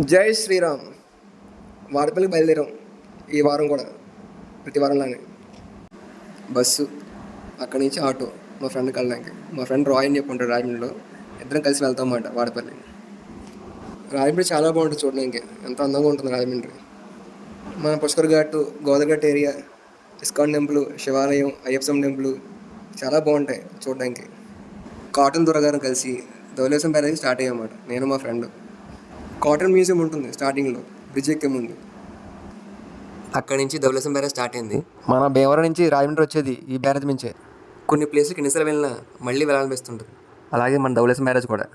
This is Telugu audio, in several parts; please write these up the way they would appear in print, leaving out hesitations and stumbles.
జై శ్రీరామ్. వాడపల్లికి బయలుదేరాం ఈ వారం కూడా, ప్రతి వారంలానే. బస్సు, అక్కడి నుంచి ఆటో మా ఫ్రెండ్కి వెళ్ళడానికి. మా ఫ్రెండ్ రాయ్ అని చెప్పి ఉంటాడు రాజమండ్రిలో. ఇద్దరం కలిసి వెళ్తాం అన్నమాట వాడపల్లి. రాజమండ్రి చాలా బాగుంటుంది చూడడానికి, ఎంతో అందంగా ఉంటుంది రాజమండ్రి. మన Pushkar ghat, Godavari ghat area, ISKCON temple, శివాలయం, అయ్యప్ప స్వామి టెంపుల్ చాలా బాగుంటాయి చూడడానికి. కాటన్ దొరగారు కలిసి ధవళేశ్వరం బ్యారేజ్ స్టార్ట్ అయ్యామన్నమాట, నేను మా ఫ్రెండ్. కాటన్ మ్యూజియం ఉంటుంది స్టార్టింగ్లో, బ్రిడ్జ్ ఎక్కే ముందు. అక్కడి నుంచి ధవళేశ్వరం బ్యారేజ్ స్టార్ట్ అయింది. మన భీమవరం నుంచి రాజమండ్రి వచ్చేది ఈ బ్యారేజ్ నుంచే. కొన్ని ప్లేస్లకి ఎన్నిసార్లు వెళ్ళినా మళ్ళీ వెళ్ళాలనిపిస్తుంటుంది. అలాగే మన ధవళేశ్వరం బ్యారేజ్ కూడా.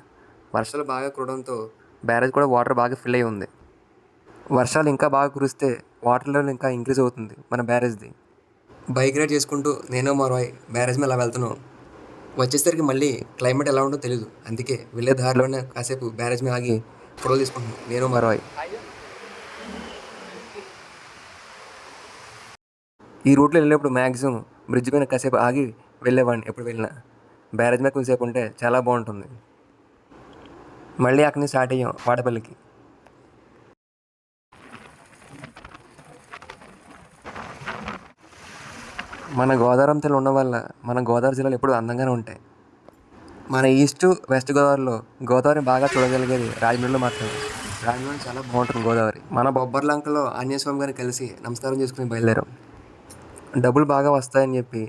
వర్షాలు బాగా కురవడంతో బ్యారేజ్ కూడా వాటర్ బాగా ఫిల్ అయి ఉంది. వర్షాలు ఇంకా బాగా కురిస్తే వాటర్ లెవెల్ ఇంకా ఇంక్రీజ్ అవుతుంది మన బ్యారేజ్ది. బైక్ రైడ్ చేసుకుంటూ నేను మా రాయ్ బ్యారేజ్ మీద అలా వెళ్తున్నాం. వచ్చేసరికి మళ్ళీ క్లైమేట్ ఎలా ఉంటుందో తెలియదు, అందుకే వెళ్ళే దారిలోనే కాసేపు బ్యారేజ్ మీద ఆగి ఫోటోలు తీసుకుంటున్నాం నేను మా రాయ్. ఈ రూట్లో వెళ్ళినప్పుడు మ్యాక్సిమం బ్రిడ్జ్ పైన కాసేపు ఆగి వెళ్ళేవాడిని. ఎప్పుడు వెళ్ళినా బ్యారేజ్ మీద కొంచెంసేపు ఉంటే చాలా బాగుంటుంది. మళ్ళీ అక్కడి నుంచి స్టార్ట్ అయ్యాం వాడపల్లికి. మన గోదావరి అంతలో ఉన్న వల్ల మన గోదావరి జిల్లాలు ఎప్పుడు అందంగానే ఉంటాయి. మన ఈస్ట్ వెస్ట్ గోదావరిలో గోదావరి బాగా చూడగలిగేది రాజమండ్రిలో మాత్రమే. రాజమండ్రి చాలా బాగుంటుంది గోదావరి. మన బొబ్బర్లంకలో ఆంజనేయ స్వామి గారిని కలిసి నమస్కారం చేసుకుని బయలుదేరాం. డబ్బులు బాగా వస్తాయని చెప్పి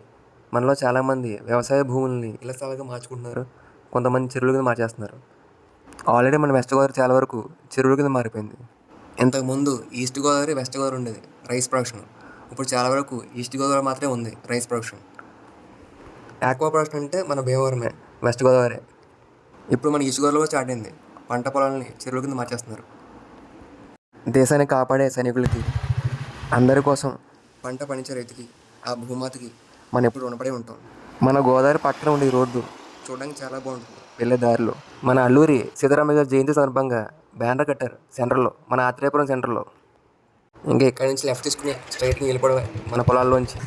మనలో చాలామంది వ్యవసాయ భూముల్ని ఇళ్ల స్థలాలుగా మార్చుకుంటున్నారు, కొంతమంది చెరువుల కింద మార్చేస్తున్నారు. ఆల్రెడీ మన వెస్ట్ గోదావరి చాలా వరకు చెరువుల కింద మారిపోయింది. ఇంతకుముందు ఈస్ట్ గోదావరి, వెస్ట్ గోదావరి ఉండేది రైస్ ప్రొడక్షన్. ఇప్పుడు చాలా వరకు ఈస్ట్ గోదావరి మాత్రమే ఉంది రైస్ ప్రొడక్షన్. ఆక్వా ప్రొడక్షన్ అంటే మన భీమవరమే, వెస్ట్ గోదావరి. ఇప్పుడు మన ఈస్ట్ గోదావరిలో స్టార్ట్ అయింది. పంట పొలాలని చెరువుల కింద మార్చేస్తున్నారు. దేశాన్ని కాపాడే సైనికులకి, అందరి కోసం పంట పండించే రైతుకి, ఆ భూమాతకి మనం ఎప్పుడు రుణపడి ఉంటాం. మన గోదావరి పక్కన ఉండే ఈ రోడ్డు చూడడానికి చాలా బాగుంటుంది. వెళ్ళే దారిలో మన అల్లూరి సీతారామయ్య గారి జయంతి సందర్భంగా బ్యానర్ కట్టారు సెంటర్లో, మన ఆత్రేయపురం సెంటర్లో. ఇంకా ఇక్కడి నుంచి లెఫ్ట్ తీసుకుని స్ట్రైట్గా వెళ్ళిపోవడమే మన పొలాల్లోంచి.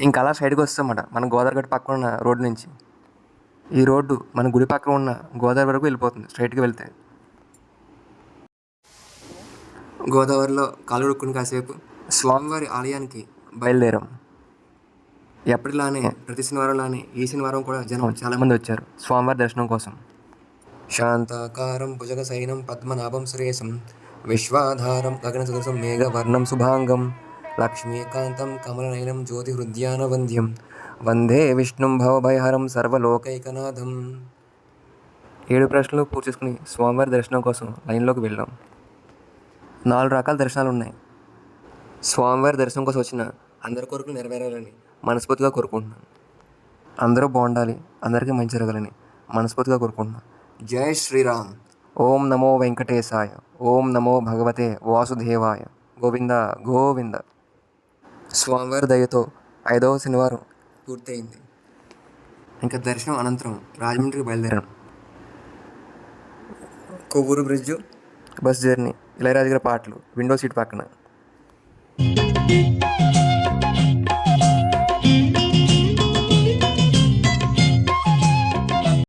ఇంకా అలా సైడ్కి వస్తామన్నమాట మన గోదావరి గట్టు పక్కన ఉన్న రోడ్డు నుంచి. ఈ రోడ్డు మన గుడి పక్కన ఉన్న గోదావరి వరకు వెళ్ళిపోతుంది స్ట్రైట్గా వెళ్తే. గోదావరిలో కాలు కడుక్కుని కాసేపు స్వామివారి ఆలయానికి బయలుదేరాం. ఎప్పటిలానే ప్రతి శనివారంలానే ఈ శనివారం కూడా జనం చాలామంది వచ్చారు స్వామివారి దర్శనం కోసం. శాంతాకారం భుజగ సైనం పద్మనాభం సురేశం విశ్వాధారం గగన సదృశం మేఘవర్ణం శుభాంగం లక్ష్మీకాంతం కమలనయనం జ్యోతి హృద్యాన వంద్యం వందే విష్ణుం భవభయహరం సర్వలోకైకనాథం. 7 ప్రశ్నలు పూర్తి చేసుకుని స్వామివారి దర్శనం కోసం లైన్లోకి వెళ్ళాం. 4 రకాల దర్శనాలు ఉన్నాయి. స్వామివారి దర్శనం కోసం వచ్చిన అందరి కోరికలు నెరవేరాలని మనస్ఫూర్తిగా కోరుకుంటున్నాను. అందరూ బాగుండాలి, అందరికీ మంచి జరగాలని మనస్ఫూర్తిగా కోరుకుంటున్నాను. జై శ్రీరామ్. ఓం నమో వెంకటేశాయ. ఓం నమో భగవతే వాసుదేవాయ. గోవింద గోవింద. స్వామివారి దయతో 5వ శనివారం పూర్తయింది. ఇంకా దర్శనం అనంతరం రాజమండ్రికి బయలుదేరాను. Kovvur bridge, bus journey, Ilaiyaraaja గారి పాటలు విండో సీట్ పక్కన.